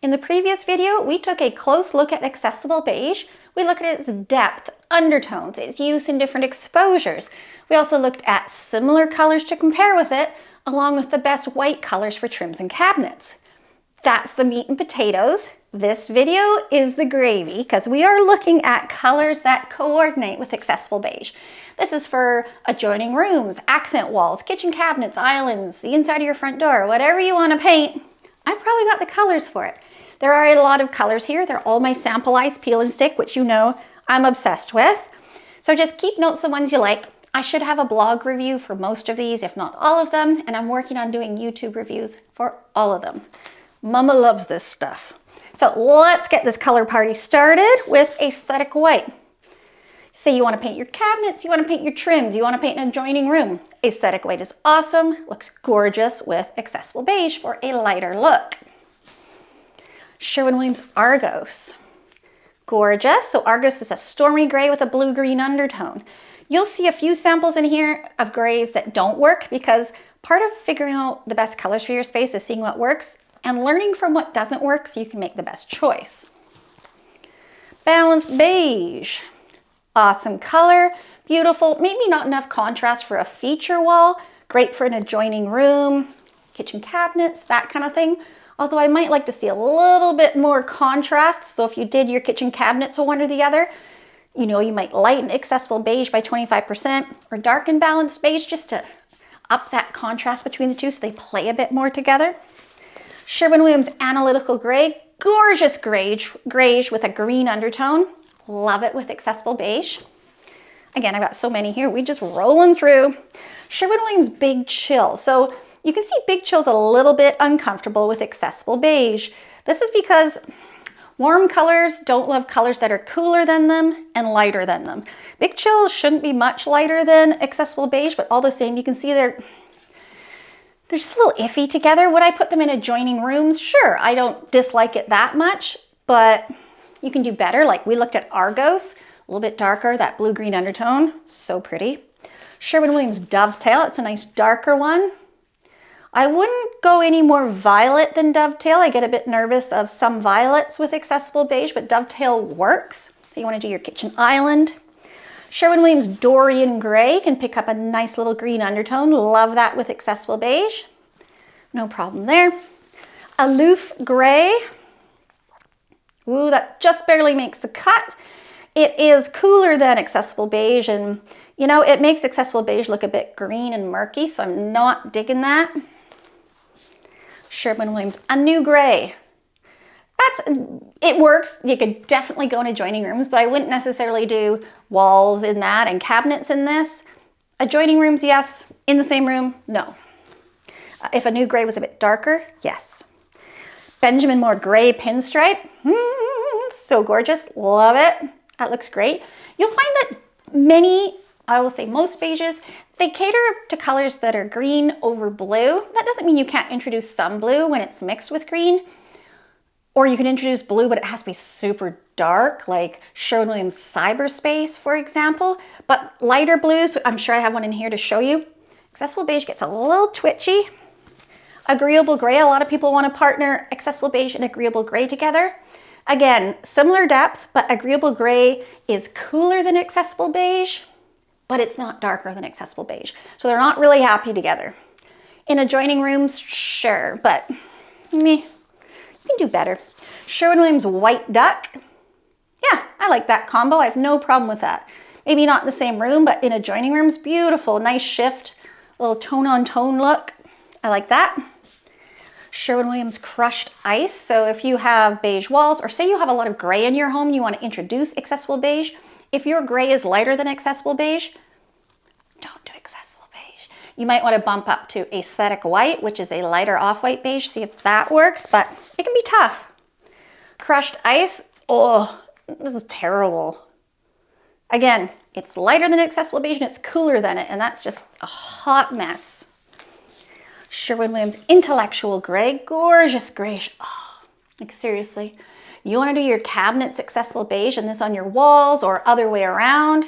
In the previous video, we took a close look at Accessible Beige. We looked at its depth, undertones, its use in different exposures. We also looked at similar colors to compare with it, along with the best white colors for trims and cabinets. That's the meat and potatoes. This video is the gravy because we are looking at colors that coordinate with Accessible Beige. This is for adjoining rooms, accent walls, kitchen cabinets, islands, the inside of your front door, whatever you want to paint. I've probably got the colors for it. There are a lot of colors here. They're all my Samplize peel and stick, which you know I'm obsessed with. So just keep notes the ones you like. I should have a blog review for most of these, if not all of them, and I'm working on doing YouTube reviews for all of them. Mama loves this stuff. So let's get this color party started with aesthetic white. Say you want to paint your cabinets, you want to paint your trims, you want to paint an adjoining room. Aesthetic white is awesome, looks gorgeous with Accessible Beige for a lighter look. Sherwin Williams Argos. Gorgeous. So Argos is a stormy gray with a blue-green undertone. You'll see a few samples in here of grays that don't work because part of figuring out the best colors for your space is seeing what works and learning from what doesn't work so you can make the best choice. Balanced Beige. Awesome color, beautiful, maybe not enough contrast for a feature wall, great for an adjoining room, kitchen cabinets, that kind of thing. Although I might like to see a little bit more contrast. So if you did your kitchen cabinets one or the other, you know, you might lighten Accessible Beige by 25% or darken Balanced Beige just to up that contrast between the two so they play a bit more together. Sherwin Williams Analytical Gray, gorgeous grayish with a green undertone. Love it with Accessible Beige. Again, I've got so many here. We just rolling through. Sherwin Williams Big Chill. So you can see Big Chill's a little bit uncomfortable with Accessible Beige. This is because warm colors don't love colors that are cooler than them and lighter than them. Big Chill shouldn't be much lighter than Accessible Beige, but all the same, you can see they're just a little iffy together. Would I put them in adjoining rooms? Sure, I don't dislike it that much, but you can do better. Like we looked at Argos, a little bit darker, that blue-green undertone, so pretty. Sherwin Williams Dovetail, it's a nice darker one. I wouldn't go any more violet than Dovetail. I get a bit nervous of some violets with Accessible Beige, but Dovetail works. So you want to do your kitchen island. Sherwin Williams Dorian Gray can pick up a nice little green undertone. Love that with Accessible Beige. No problem there. Aloof Gray. Ooh, that just barely makes the cut. It is cooler than Accessible Beige, and you know, it makes Accessible Beige look a bit green and murky, so I'm not digging that. Sherwin Williams Anew Gray. It works. You could definitely go in adjoining rooms, but I wouldn't necessarily do walls in that and cabinets in this. Adjoining rooms, yes. In the same room, no. If Anew Gray was a bit darker, yes. Benjamin Moore Gray Pinstripe. So gorgeous. Love it. That looks great. You'll find that many, I will say most beiges, they cater to colors that are green over blue. That doesn't mean you can't introduce some blue when it's mixed with green. Or you can introduce blue, but it has to be super dark, like Sherwin Williams Cyberspace, for example. But lighter blues, I'm sure I have one in here to show you. Accessible Beige gets a little twitchy. Agreeable Gray, a lot of people want to partner Accessible Beige and Agreeable Gray together. Again, similar depth, but Agreeable Gray is cooler than Accessible Beige, but it's not darker than Accessible Beige. So they're not really happy together. In adjoining rooms, sure, but meh, you can do better. Sherwin Williams White Duck. Yeah, I like that combo. I have no problem with that. Maybe not in the same room, but in adjoining rooms, beautiful, nice shift, a little tone on tone look. I like that. Sherwin Williams Crushed Ice. So if you have beige walls, or say you have a lot of gray in your home and you want to introduce Accessible Beige, if your gray is lighter than Accessible Beige, don't do Accessible Beige. You might want to bump up to Aesthetic White, which is a lighter off-white beige, see if that works, but it can be tough. Crushed Ice, oh, this is terrible. Again, it's lighter than Accessible Beige and it's cooler than it, and that's just a hot mess. Sherwin Williams Intellectual Gray, gorgeous grayish. Oh, like seriously, you want to do your cabinets Accessible Beige and this on your walls or other way around?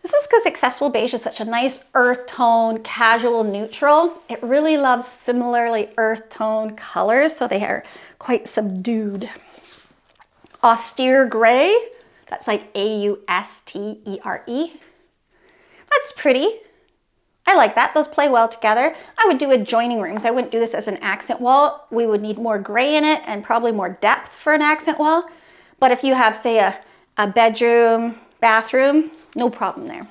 This is because Accessible Beige is such a nice earth tone, casual neutral. It really loves similarly earth tone colors, so they are quite subdued. Austere Gray, that's like A-U-S-T-E-R-E. That's pretty. I like that. Those play well together. I would do adjoining rooms. I wouldn't do this as an accent wall. We would need more gray in it and probably more depth for an accent wall. But if you have, say, a bedroom, bathroom, no problem there.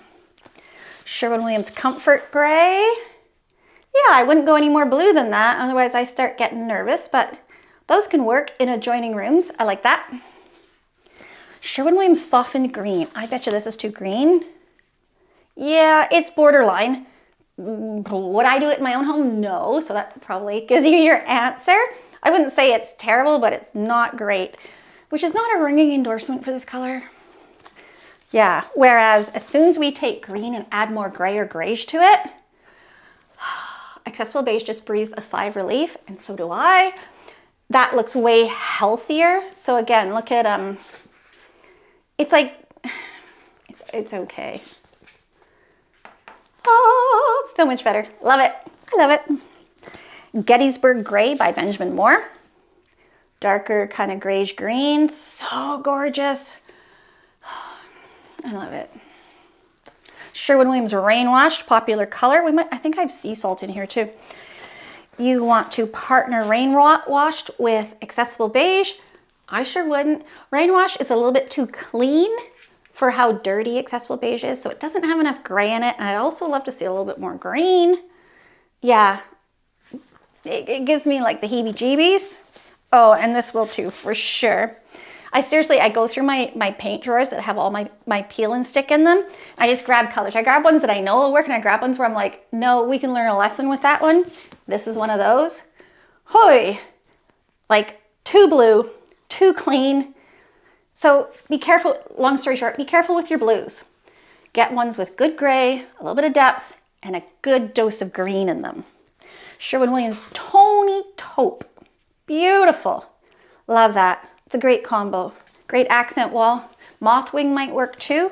Sherwin Williams Comfort Gray. Yeah, I wouldn't go any more blue than that. Otherwise, I start getting nervous. But those can work in adjoining rooms. I like that. Sherwin Williams Softened Green. I bet you this is too green. Yeah, it's borderline. Would I do it in my own home? No. So that probably gives you your answer. I wouldn't say it's terrible, but it's not great, which is not a ringing endorsement for this color. Yeah, whereas as soon as we take green and add more gray or grayish to it, Accessible Beige just breathes a sigh of relief, and so do I. That looks way healthier. So again, look at, it's like, it's okay. Oh, so much better. Love it. I love it. Gettysburg Gray by Benjamin Moore. Darker kind of grayish green. So gorgeous. I love it. Sherwin Williams Rainwashed, popular color. I think I have sea salt in here too. You want to partner Rainwashed with Accessible Beige? I sure wouldn't. Rainwash is a little bit too clean for how dirty Accessible Beige is, so it doesn't have enough gray in it, and I'd also love to see a little bit more green. Yeah, it gives me like the heebie-jeebies. Oh, and this will too, for sure. I go through my paint drawers that have all my peel and stick in them. I just grab colors. I grab ones that I know will work, and I grab ones where I'm like, no, we can learn a lesson with that one. This is one of those. Hoi! Like, too blue, too clean. So be careful, long story short, be careful with your blues. Get ones with good gray, a little bit of depth, and a good dose of green in them. Sherwin Williams Tony Taupe. Beautiful. Love that. It's a great combo. Great accent wall. Mothwing might work too.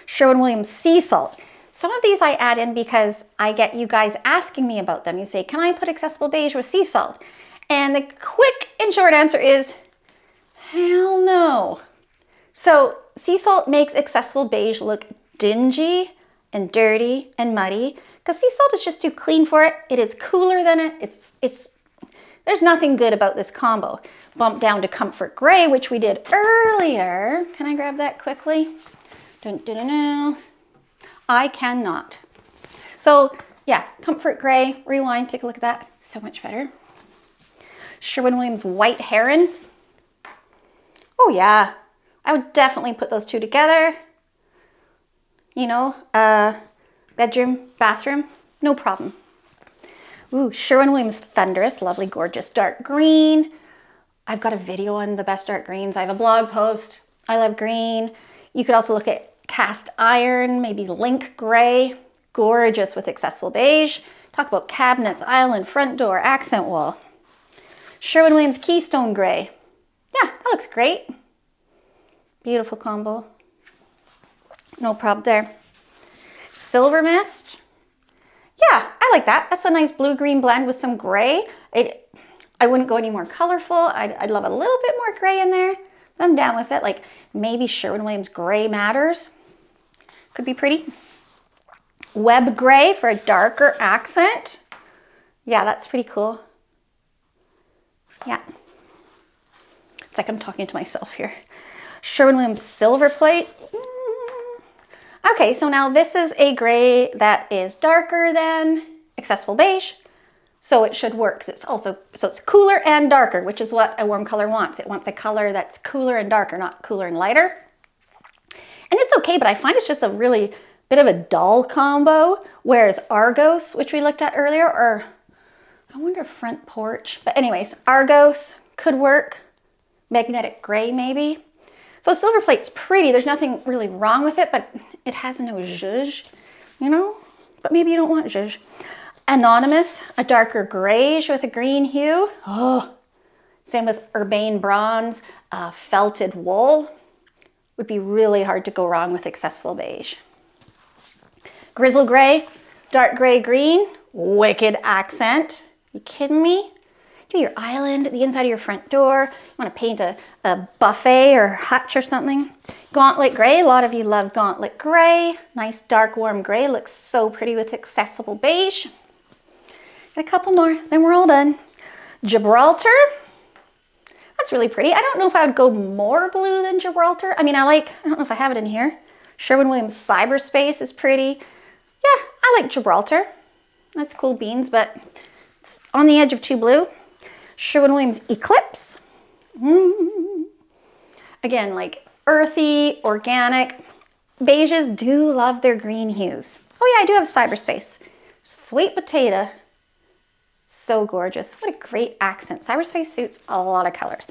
Sherwin Williams Sea Salt. Some of these I add in because I get you guys asking me about them. You say, can I put Accessible Beige with sea salt? And the quick and short answer is, hell no. So sea salt makes Accessible Beige look dingy and dirty and muddy because sea salt is just too clean for it. It is cooler than it. There's nothing good about this combo. Bump down to Comfort Gray, which we did earlier. Can I grab that quickly? Dun, dun, dun, dun. I cannot. So yeah, Comfort Gray, rewind, take a look at that. So much better. Sherwin Williams White Heron. Oh yeah, I would definitely put those two together. You know, bedroom, bathroom, no problem. Ooh, Sherwin Williams Thunderous, lovely, gorgeous dark green. I've got a video on the best dark greens. I have a blog post. I love green. You could also look at Cast Iron, maybe Link Gray. Gorgeous with Accessible Beige. Talk about cabinets, island, front door, accent wall. Sherwin Williams Keystone Gray. Yeah, that looks great. Beautiful combo. No problem there. Silvermist. Yeah, I like that. That's a nice blue-green blend with some gray. I wouldn't go any more colorful. I'd love a little bit more gray in there, but I'm down with it. Like maybe Sherwin Williams Gray Matters. Could be pretty. Web Gray for a darker accent. Yeah, that's pretty cool. Yeah. It's like I'm talking to myself here. Sherwin Williams Silverplate. Okay, so now this is a gray that is darker than Accessible Beige, so it should work. So it's cooler and darker, which is what a warm color wants. It wants a color that's cooler and darker, not cooler and lighter. And it's okay, but I find it's just a really bit of a dull combo, whereas Argos, which we looked at earlier, or I wonder if Front Porch, but anyways, Argos could work. Magnetic Gray maybe. So Silverplate's pretty. There's nothing really wrong with it, but it has no zhuzh, you know? But maybe you don't want zhuzh. Anonymous, a darker grayish with a green hue. Oh, same with Urbane Bronze, felted wool. Would be really hard to go wrong with Accessible Beige. Grizzle Gray, dark gray green, wicked accent. You kidding me? Do your island, the inside of your front door. You want to paint a buffet or hutch or something. Gauntlet Gray, a lot of you love Gauntlet Gray. Nice dark warm gray, looks so pretty with Accessible Beige. Got a couple more, then we're all done. Gibraltar, that's really pretty. I don't know if I would go more blue than Gibraltar. I mean, I don't know if I have it in here. Sherwin Williams Cyberspace is pretty. Yeah, I like Gibraltar. That's cool beans, but it's on the edge of too blue. Sherwin Williams Eclipse. Again, like earthy, organic. Beiges do love their green hues. Oh yeah, I do have Cyberspace. Sweet potato. So gorgeous. What a great accent. Cyberspace suits a lot of colors.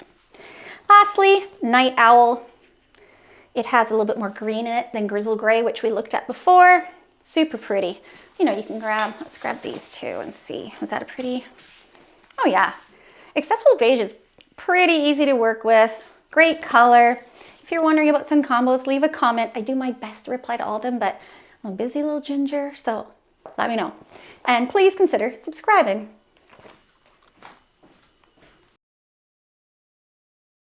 Lastly, Night Owl. It has a little bit more green in it than Grizzle Gray, which we looked at before. Super pretty. You know, you can grab, let's grab these two and see. Is that a pretty? Oh yeah. Accessible Beige is pretty easy to work with. Great color. If you're wondering about some combos, leave a comment. I do my best to reply to all of them, but I'm a busy little ginger, so let me know. And please consider subscribing.